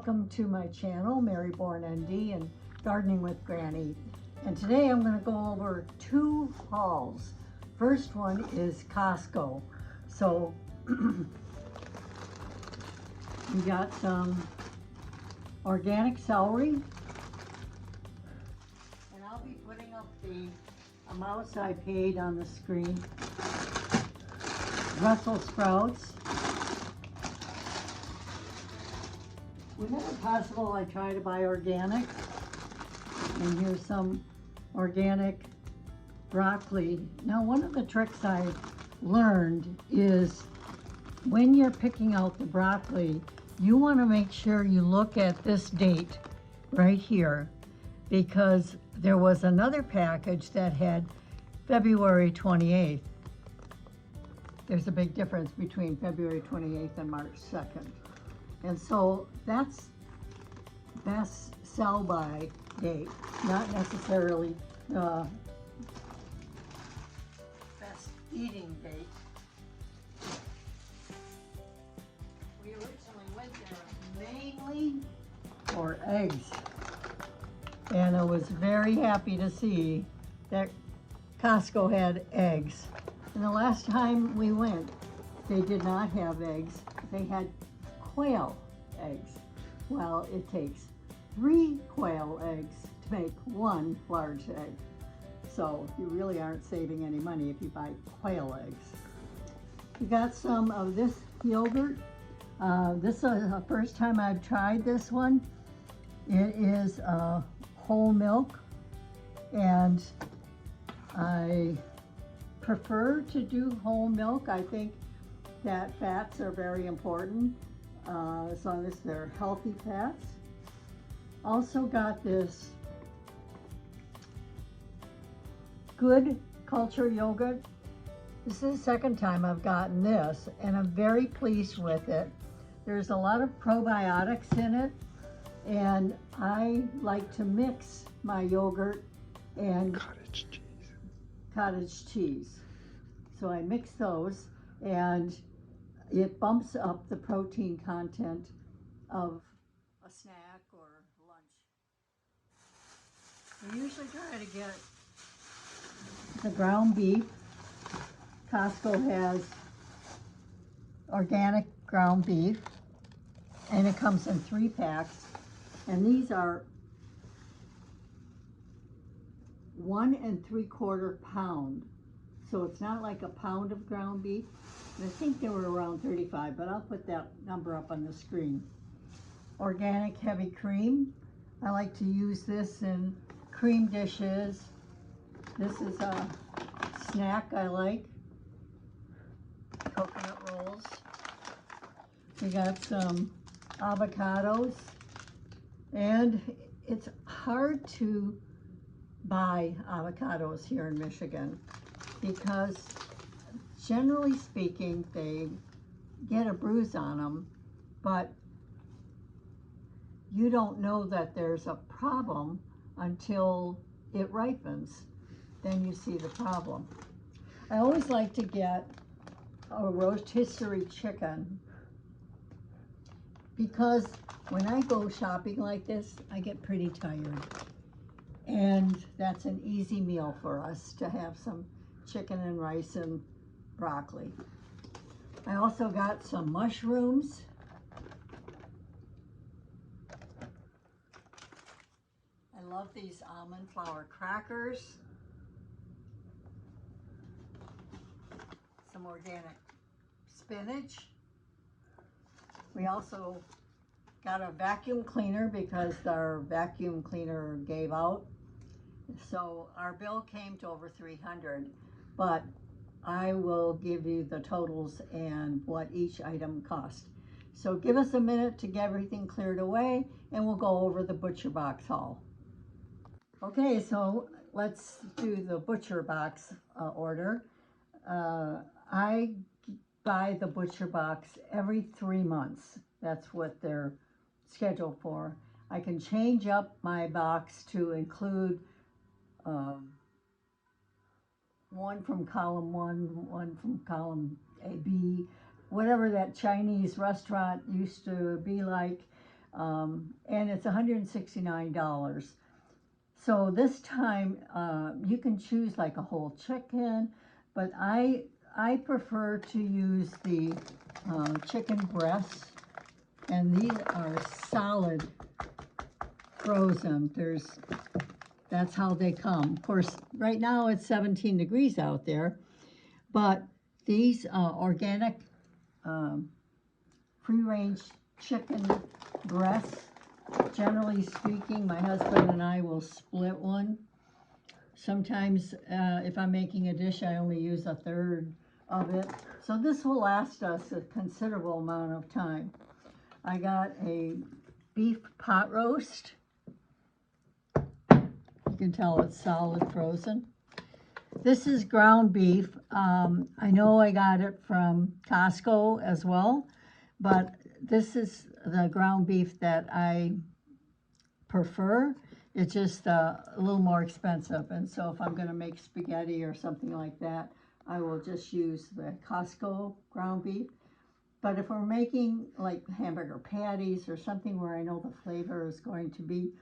welcome to my channel, Mary Born ND and Gardening with Granny. And today I'm going to go over two hauls. First one is Costco. So we got some organic celery, and I'll be putting up the amounts I paid on the screen. Brussels sprouts. Whenever possible, I try to buy organic. And here's some organic broccoli. Now, one of the tricks I learned is when you're picking out the broccoli, you want to make sure you look at this date right here, because there was another package that had February 28th. There's a big difference between February 28th and March 2nd. And so that's best sell by date, not necessarily best eating date. We originally went there mainly for eggs, and I was very happy to see that Costco had eggs. And the last time we went, they did not have eggs. They had quail eggs. Well, it takes 3 quail eggs to make 1 large egg. So you really aren't saving any money if you buy quail eggs. We got some of this yogurt. This is the first time I've tried this one. It is whole milk, and I prefer to do whole milk. I think that fats are very important, as long as they're healthy fats. Also got this Good Culture yogurt. This is the second time I've gotten this, and I'm very pleased with it. There's a lot of probiotics in it, and I like to mix my yogurt and cottage cheese. So I mix those, and it bumps up the protein content of a snack or lunch. I usually try to get the ground beef. Costco has organic ground beef, and it comes in 3 packs, and these are 1 3/4 pound. So it's not like a pound of ground beef. And I think they were around 35, but I'll put that number up on the screen. Organic heavy cream. I like to use this in cream dishes. This is a snack I like. Coconut rolls. We got some avocados. And it's hard to buy avocados here in Michigan because generally speaking they get a bruise on them, but you don't know that there's a problem until it ripens. Then you see the problem. I always like to get a rotisserie chicken because when I go shopping like this, I get pretty tired. And that's an easy meal for us to have some chicken and rice and broccoli. I also got some mushrooms. I love these almond flour crackers. Some organic spinach. We also got a vacuum cleaner because our vacuum cleaner gave out. So our bill came to over $300, but I will give you the totals and what each item cost. So give us a minute to get everything cleared away, and we'll go over the Butcher Box haul. Okay, so let's do the Butcher Box order. I buy the Butcher Box every 3 months. That's what they're scheduled for. I can change up my box to include one from column 1, one from column A, B, whatever that Chinese restaurant used to be like. and it's $169. So this time, you can choose like a whole chicken, but I prefer to use the chicken breasts, and these are solid frozen. That's how they come. Of course, right now it's 17 degrees out there, but these organic free-range chicken breasts, generally speaking, my husband and I will split one. Sometimes if I'm making a dish, I only use a third of it. So this will last us a considerable amount of time. I got a beef pot roast. You can tell it's solid frozen. This is ground beef. I know I got it from Costco as well, but this is the ground beef that I prefer. It's just a little more expensive, and so if I'm going to make spaghetti or something like that, I will just use the Costco ground beef. But if we're making like hamburger patties or something where I know the flavor is going to be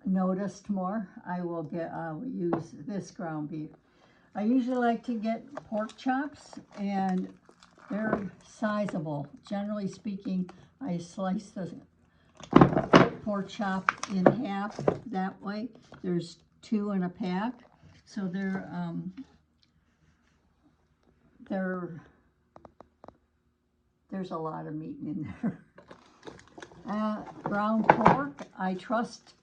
noticed more, I'll use this ground beef. I usually like to get pork chops, and they're sizable. Generally speaking, I slice the pork chop in half that way. There's 2 in a pack, so there's a lot of meat in there. Ground pork, I trust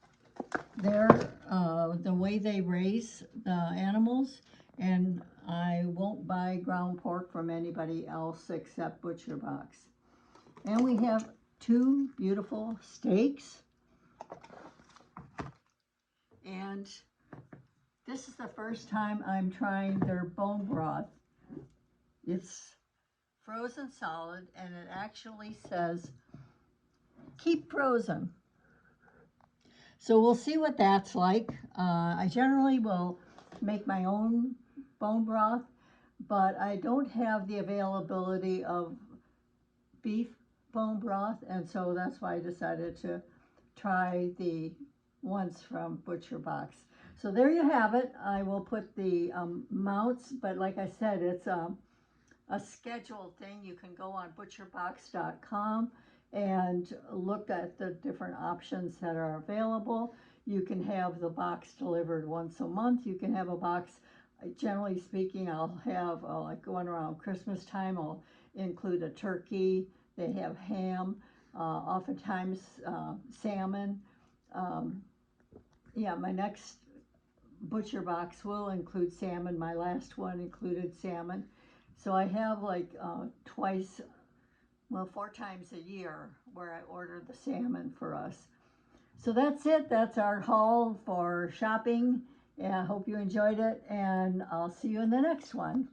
the way they raise the animals, and I won't buy ground pork from anybody else except Butcher Box. And we have 2 beautiful steaks. And this is the first time I'm trying their bone broth. It's frozen solid, and it actually says, keep frozen. So we'll see what that's like. I generally will make my own bone broth, but I don't have the availability of beef bone broth, and so that's why I decided to try the ones from Butcher Box. So there you have it. I will put the amounts, but like I said, it's a scheduled thing. You can go on butcherbox.com and look at the different options that are available. You can have the box delivered once a month. You can have a box, generally speaking, I'll have, like going around Christmas time, I'll include a turkey. They have ham, oftentimes salmon. Yeah, my next Butcher Box will include salmon. My last one included salmon. So I have like 4 times a year where I order the salmon for us. So that's it. That's our haul for shopping. And I hope you enjoyed it, and I'll see you in the next one.